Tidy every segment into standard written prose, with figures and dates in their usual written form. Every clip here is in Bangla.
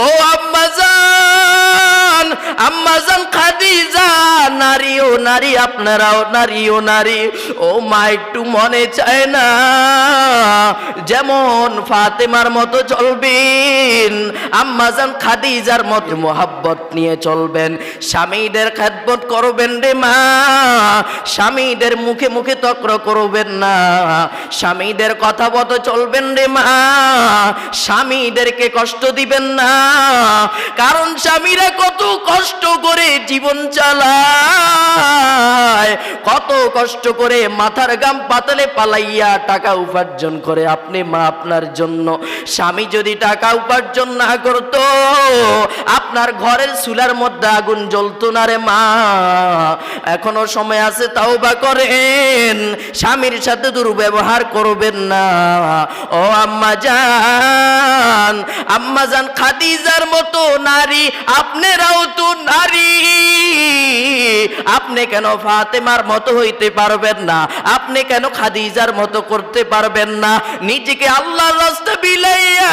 ও আম্মাজান, আম্মাজান খাদিজা, নারী ও নারী, আপনারাও নারী ও নারী। ও মা, একটু মনে চায় না যেমন ফাতেমার মতো চলবেন, আম্মাজান খাদিজার মতো মোহাব্বত নিয়ে চলবেন, স্বামীদের খেদমত করবেন রে মা, স্বামীদের মুখে মুখে তক্র করবেন না, স্বামীদের কথা মতো চলবেন রে মা, স্বামীদেরকে কষ্ট দিবেন না, কারণ স্বামীরা কত কষ্ট করে জীবন চালায়, কত কষ্ট করে মাথার গাম পাতলে পালাইয়া টাকা উপার্জন করে। আপনি মা, আপনার জন্য স্বামী যদি টাকা উপার্জন না করতো আপনার ঘরের চুলার মধ্যে আগুন জ্বলতো না রে মা। এখনো সময় আছে, তাওবা করেন, স্বামীর সাথে দুর্ব্যবহার করবেন না। ও আম্মাজান, আম্মাজান খাদিজার মতো নারী, আপনারাও তো নারী, আপনি কেন ফাতেমার মতো হইতে পারবেন না? আপনি কেন খাদিজার মতো করতে পারবেন না? নিজেকে আল্লাহর রাস্তায় বিলাইয়া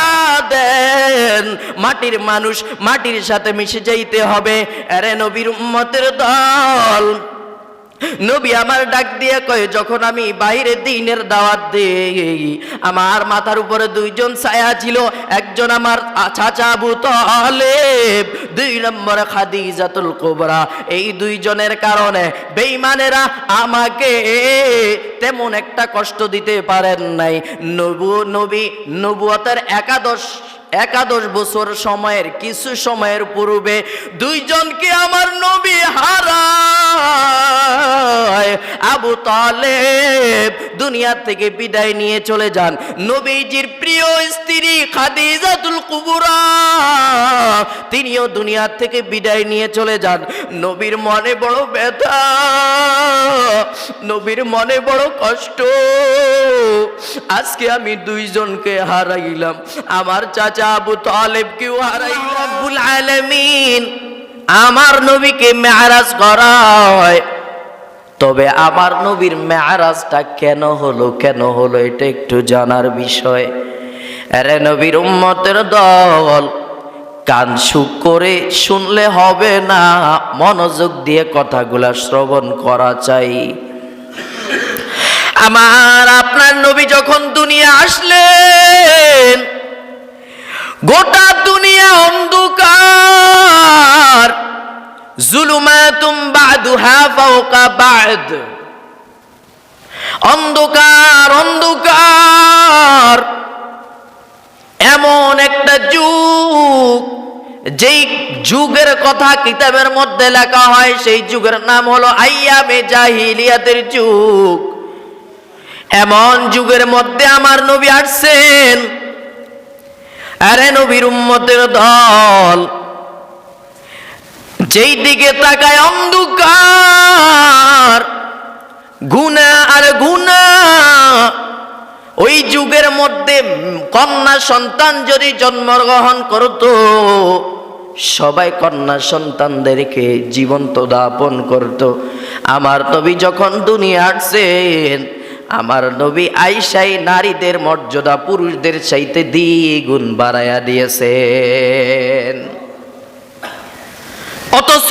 দেন। মাটির মানুষ, মাটির সাথে মিশে যাইতে হবে। আরে নবীর উম্মতের দল, নবী আমার ডাক দিয়ে কয়, যখন আমি বাইরে দ্বীনের দাওয়াত দেই, আমার মাথার উপরে দুইজন ছায়া ছিল, একজন আমার চাচা আবু তালেব, দুই নম্বরে খাদিজাতুল কুবরা। এই দুইজনের কারণে বেঈমানেরা আমাকে তেমন একটা কষ্ট দিতে পারেন নাই। নবুয়তের একাদশ বছর সময়ের কিছু সময়ের পূর্বে দুইজনকে আমার নবী হারায়। আবু তালেব দুনিয়া থেকে বিদায় নিয়ে চলে যান, নবীজির প্রিয় স্ত্রী খাদিজাতুল কুবরা তিনিও দুনিয়া থেকে বিদায় নিয়ে চলে যান। নবীর মনে বড় ব্যথা, নবীর মনে বড় কষ্ট। আজকে আমি দুইজনকে হারাইলাম, আমার চাচা আবু তালেবকেও হারাইলাম। রব্বুল আলামিন আমার নবীকে মেরাজ করায়, তবে আমার নবীর মেরাজটা কেন হলো এটা একটু জানার বিষয়। আরে নবীর উম্মতের দল, কান সুখ করে শুনলে হবে না, মনোযোগ দিয়ে কথাগুলা শ্রবণ করা চাই। আমার আপনার নবী যখন দুনিয়া আসলেন, গোটা দুনিয়া অন্ধকার, জুলুমাতুম বাদুহা ফাওকা বাদ, অন্ধকার অন্ধকার। এমন একটা যুগ, যেই যুগের কথা কিতাবের মধ্যে লেখা হয়, সেই যুগের নাম হলো আইয়ামে জাহিলিয়াতের যুগ। এমন যুগের মধ্যে আমার নবী আসছেন। আরে নবীর উম্মতের দল, যেই দিকে তাকায় অন্ধকার, গুনাহ আর গুনাহ। ওই যুগের মধ্যে কন্যা সন্তান যদি জন্মগ্রহণ করত, সবাই কন্যা সন্তানদেরকে জীবন্ত দাপন করত। আমার নবী যখন দুনিয়া আসছেন, আমার নবী আয়েশাই নারীদের মর্যাদা পুরুষদের চাইতে দ্বিগুণ বাড়াইয়া দিয়েছেন। অথচ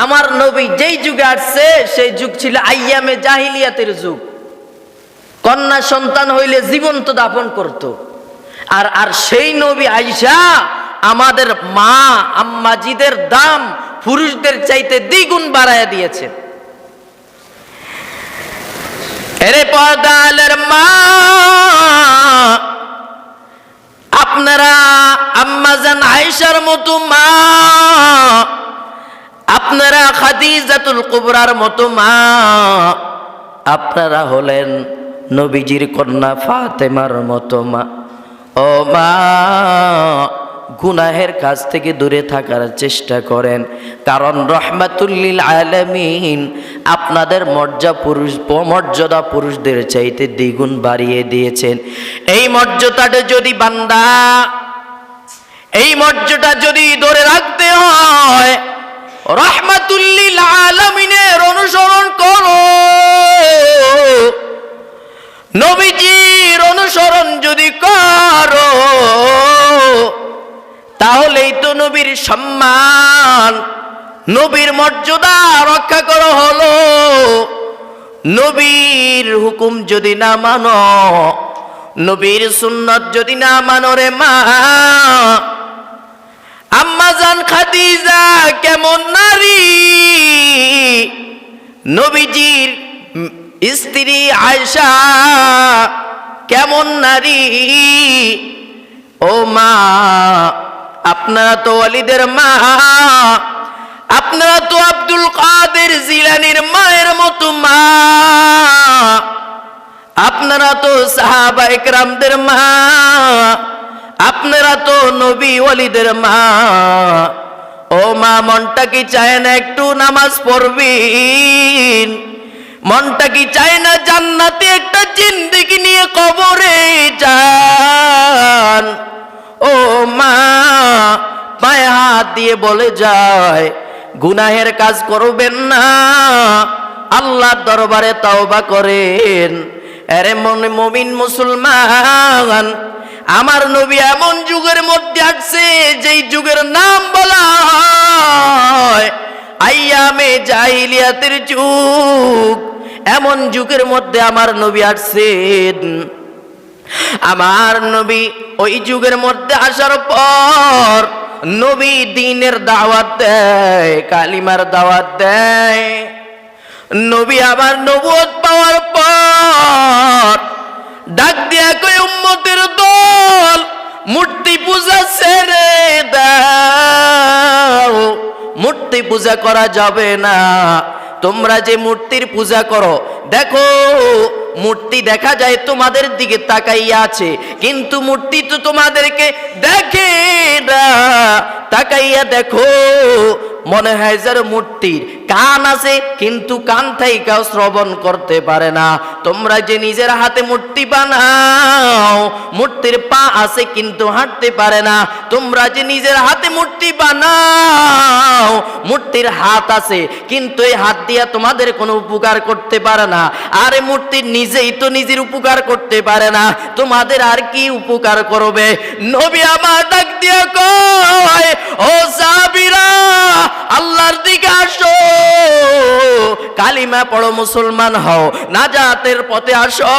আমার নবী যেই যুগে আসছে, সেই যুগ ছিল আইয়ামে জাহিলিয়াতের যুগ। কন্যা সন্তান হইলে জীবন্ত দাপন করত। আর সেই নবী আয়েশা, আমাদের মা আম্মাজিদের দাম পুরুষদের চাইতে দ্বিগুণ বাড়াইয়া দিয়েছে। এরে পর্দালের মা, আপনারা আম্মাজান আয়েশার মতো মা, আপনারা খাদিজাতুল কুবরার মতো মা, আপনারা হলেন নবীজির কন্যা ফাতেমার মতো মা। ও মা, গুনাহের কাছ থেকে দূরে থাকার চেষ্টা করেন, কারণ রহমাতুল লিল আলামিন আপনাদের মর্যাদা পুরুষদের চাইতে দ্বিগুণ বাড়িয়ে দিয়েছেন। এই মর্যাদাটা যদি বান্দা, এই মর্যাদা যদি ধরে রাখতে হয়, রহমাতুল লিল আলামিনের অনুসরণ করো। নবীজির অনুসরণ যদি করো, তাহলেই তো নবীর সম্মান, নবীর মর্যাদা রক্ষা করা হলো। নবীর হুকুম যদি না মানো, নবীর সুন্নত যদি না মানো রে মা, আম্মা জান খাদিজা কেমন নারী, নবীজির স্ত্রী আয়েশা কেমন নারী। ও মা, আপনারা তো ওয়ালিদের মা, আপনারা তো আব্দুল কাদের জিলানীর মায়ের মতো মা, আপনারা তো সাহাবা ইকরামদের মা, আপনারা তো নবী ওয়ালিদের মা। ও মা, মনটা কি চায় না একটু নামাজ পড়বেন? মনটা কি চায় না জান্নাতে একটা জিন্দেগি নিয়ে কবরে যান? ও মা, পায়ে হাত দিয়ে বলে যায় গুনাহের কাজ করবেন না, আল্লাহর দরবারে তওবা করেন। আরে মুমিন মুসলমান, আমার নবী এমন যুগের মধ্যে আসছে যেই যুগের নাম বলা হয় আইয়ামে জাহিলিয়াতের যুগ। এমন যুগের মধ্যে আমার নবী আসছেন। আমার নবী ওই যুগের মধ্যে আসার পর নবী দ্বীনের দাওয়াত দেয়, কালিমার দাওয়াত দেয়। নবী আবার নবুয়ত পাওয়ার পর ডাক দিয়া কই, উম্মতের দল, মূর্তি পূজা ছেড়ে দাও, মূর্তি পূজা করা যাবে না। তোমরা যে মূর্তির পূজা করো, দেখো মূর্তি দেখা যায় তোমাদের দিকে তাকাইয়া আছে, কিন্তু মূর্তি তো তোমাদেরকে দেখে না। তাকাইয়া দেখো, মনে হয় যেন মূর্তির কান আছে, কিন্তু কান থেকে শ্রবণ করতে পারে না। তোমরা যে নিজের হাতে মূর্তি বানাও, মূর্তির পা আছে কিন্তু হাঁটতে পারে না। তোমরা যে নিজের হাতে মূর্তি বানাও, মূর্তির হাত আছে কিন্তু এই হাত দিয়া তোমাদের কোনো উপকার করতে পারে না। আরে মূর্তি নিজেই তো নিজের উপকার করতে পারে না, তোমাদের আর কি উপকার করবে? নবী আমার ডাক দিয়া কয়, ও সাহাবীরা, আল্লাহর দিকে আসো, কালিমা পড়ো, মুসলমান হও, নাজাতের পথে আসো।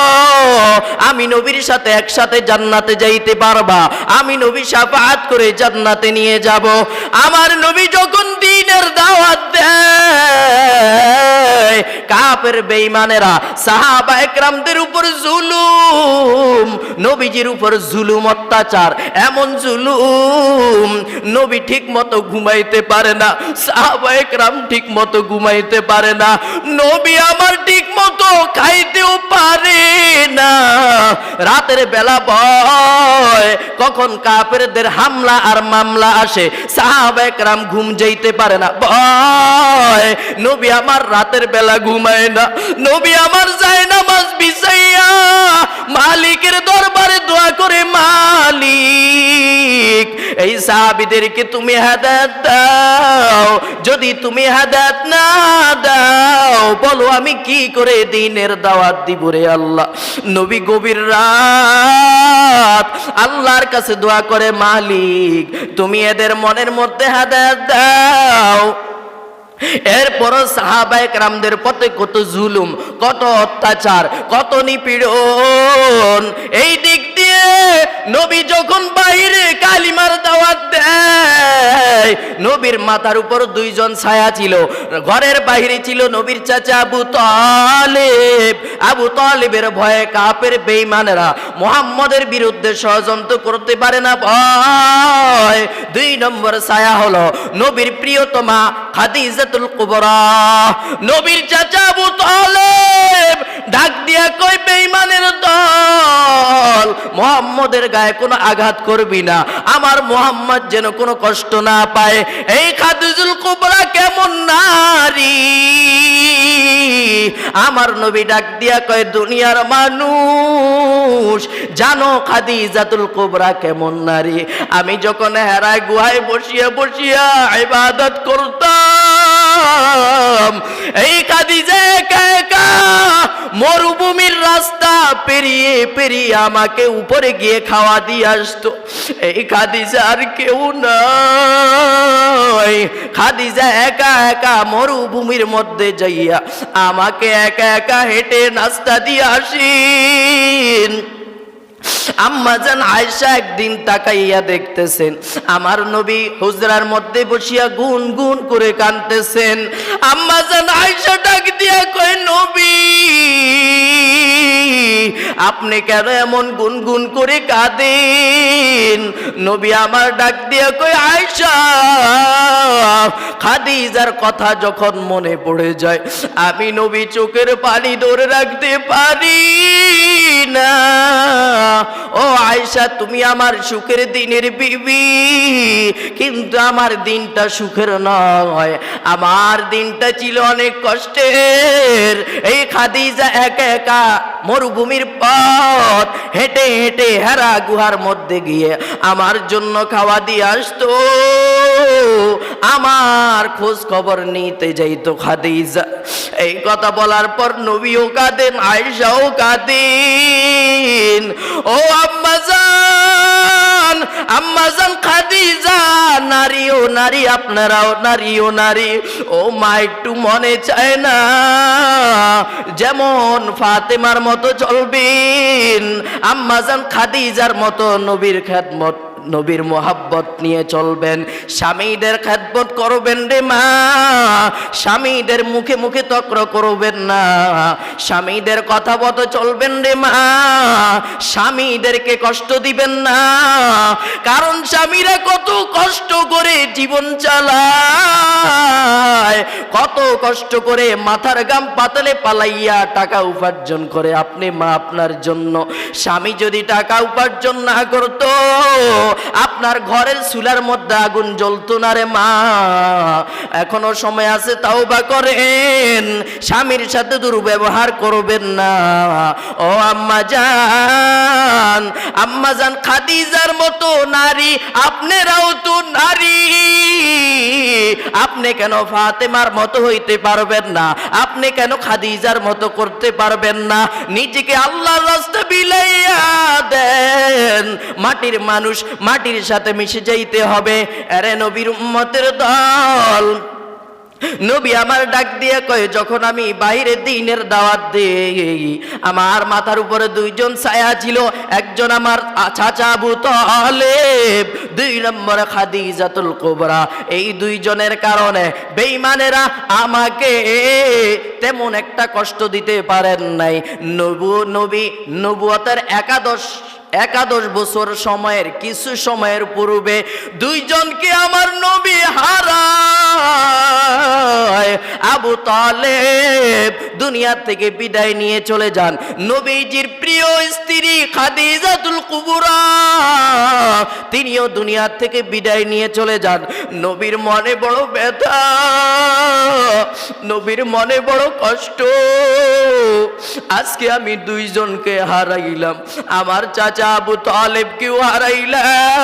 আমি নবীর সাথে একসাথে জান্নাতে যাইতে পারবা, আমি নবী শাফাআত করে জান্নাতে নিয়ে যাব। আমার নবী যখন দ্বীনের দাওয়াত দেয়, কাফের বেঈমানেরা সাহাবা একরামদের উপর জুলুম, নবীজির উপর জুলুম অত্যাচার, এমন জুলুম নবী ঠিক মতো ঘুমাইতে পারে না, সাহাবা একরাম ঠিক মতো ঘুমাইতে পারে না, নবী আমার ঠিক মতো খাইতেও পারে না। রাতের বেলা ভয় কখন কাফেরদের হামলা আর মামলা আসে, সাহাবা একরাম ঘুম যাইতে পারে না, ভয় নবী আমার রাতের বেলা ঘুমায় না। নবী আমার যায় নামাজ বিছাইয়া মালিকের দরবারে দোয়া করে, মালিক এই সাহাবীদেরকে তুমি হেদায়েত দাও, যদি তুমি হেদায়েত না দাও বলো আমি কি করে দ্বীনের দাওয়াত দিব রে আল্লাহ। নবী গভীর রাত আল্লাহর কাছে দোয়া করে, মালিক তুমি এদের মনের মধ্যে হেদায়েত দাও। এরপর সাহাবায়ে কেরামদের পথে কত জুলুম, কত অত্যাচার, কত নিপীড়ন। এই দিক দিয়ে নবী যখন বাইরে কালিমার দাওয়াত দেয়, নবীর মাথার উপর দুইজন ছায়া ছিল। ঘরের বাইরে ছিল নবীর চাচা আবু তালেব। আবু তালেবের ভয়ে কাফের বেঈমানেরা মুহাম্মদের বিরুদ্ধে ষড়যন্ত্র করতে পারে না, ভয়। দুই নম্বর ছায়া হলো নবীর প্রিয়তমা খাদিজাতুল কুবরা। নবীর চাচা আবু তালেব ডাক দিয়া কই, বেঈমানের দল, মুহাম্মদের গায়ে কোনো আঘাত করবি না, আমার মুহাম্মদ যেন কোনো কষ্ট না পায়। এই খাদিজাতুল কুবরা কেমন নারী, আমার নবী ডাক দিয়া কয়, দুনিয়ার মানুষ জানো খাদিজাতুল কুবরা কেমন নারী? আমি যখন হেরায় গুহায় বসিয়া বসিয়া ইবাদত করতাম, এই খাদিজা একা একা মরুভূমির রাস্তা পেরিয়ে পেরিয়ে আমাকে উপরে গিয়ে খাওয়া দিয়ে আসতো। এই খাদিজা আর কেউ নাই, খাদিজা একা একা মরুভূমির মধ্যে যাইয়া আমাকে একা একা হেঁটে নাস্তা দিয়ে আসেন। আম্মাজান আয়েশা একদিন তাকাইয়া দেখতেছেন আমার নবী হুজরার মধ্যে বসিয়া গুন গুন করে কাঁদতেছেন। আম্মাজান আয়েশা ডাক দিয়া কয়, নবী আপনি কেন এমন গুনগুন করে কাঁদেন? নবী আমার ডাক দিয়া কয়, আয়েশা খাদিজার কথা যখন মনে পড়ে যায় আমি নবী চোখের পানি ধরে রাখতে পারি না। ও আয়েশা, তুমি আমার সুখের দিনের বিবি, কিন্তু আমার দিনটা সুখের নয়, আমার দিনটা ছিল অনেক কষ্টের। এই খাদিজা একা একা মরুভূমির পথ হেঁটে হেঁটে হেরা গুহার মধ্যে গিয়ে আমার জন্য খাওয়া দিয়ে আসতো, আমার খোঁজ খবর নিতে যাইতো খাদিজা। এই কথা বলার পর নবীও কাঁদেন, আয়েশাও কাঁদেন। ও আম্মাজান, আম্মাজান খাদিজা নারী ও নারী, আপনারাও নারী ও নারী। ও মা, একটু মনে চায় না যেমন ফাতেমার মতো চলবেন, আম্মাজান খাদিজার মতো নবীর খেদমত নবীর মোহাব্বত নিয়ে চলবেন, স্বামীদের খেদমত করবেন রে মা, স্বামীদের মুখে মুখে তক্র করবেন না, স্বামীদের কথা মতো চলবেন রে মা, স্বামীদেরকে কষ্ট দিবেন না। কারণ স্বামীরা কত কষ্ট করে জীবন চালায়, কত কষ্ট করে মাথার গাম পাতলে পালাইয়া টাকা উপার্জন করে আপনি মা আপনার জন্য। স্বামী যদি টাকা উপার্জন না করতো আপনার ঘরের চুলার মধ্যে আগুন জ্বলতো না রে মা। এখনো সময় আছে, তাওবা করেন, স্বামীর সাথে দুর্ব্যবহার করবেন না। ও আম্মাজান, আম্মাজান খাদিজার মতো নারী, আপনারাও তো নারী, আপনি কেন ফাতেমার মতো হইতে পারবেন না? আপনি কেন খাদিজার মতো করতে পারবেন না? নিজেকে আল্লাহর রাস্তায় বিলাইয়া দেন। মাটির মানুষ, মাটির সাথে মিশে যাইতে হবে। আরে নবীর উম্মতের দল, নবী আমার ডাক দিয়ে কয়, যখন আমি বাইরে দ্বীনের দাওয়াত দেই আমার মাথার উপরে দুইজন ছায়া ছিল, একজন আমার চাচা আবু তালেব, দুই নম্বরে খাদিজাতুল কুবরা। এই দুইজনের কারণে বেঈমানেরা আমাকে তেমন একটা কষ্ট দিতে পারেন নাই। নবুয়তের একাদশ বছর সময়ের কিছু সময়ের পূর্বে দুইজনকে আমার নবী হারায়। আবু তালেব দুনিয়া থেকে বিদায় নিয়ে চলে যান, নবীজির প্রিয় স্ত্রী খাদিজাতুল কুবরা তিনিও দুনিয়া থেকে বিদায় নিয়ে চলে যান। নবীর মনে বড় ব্যথা, নবীর মনে বড় কষ্ট, আজকে আমি দুইজনকে হারাইলাম, আমার চাচা আবু তালেবকেও হারাইলাম।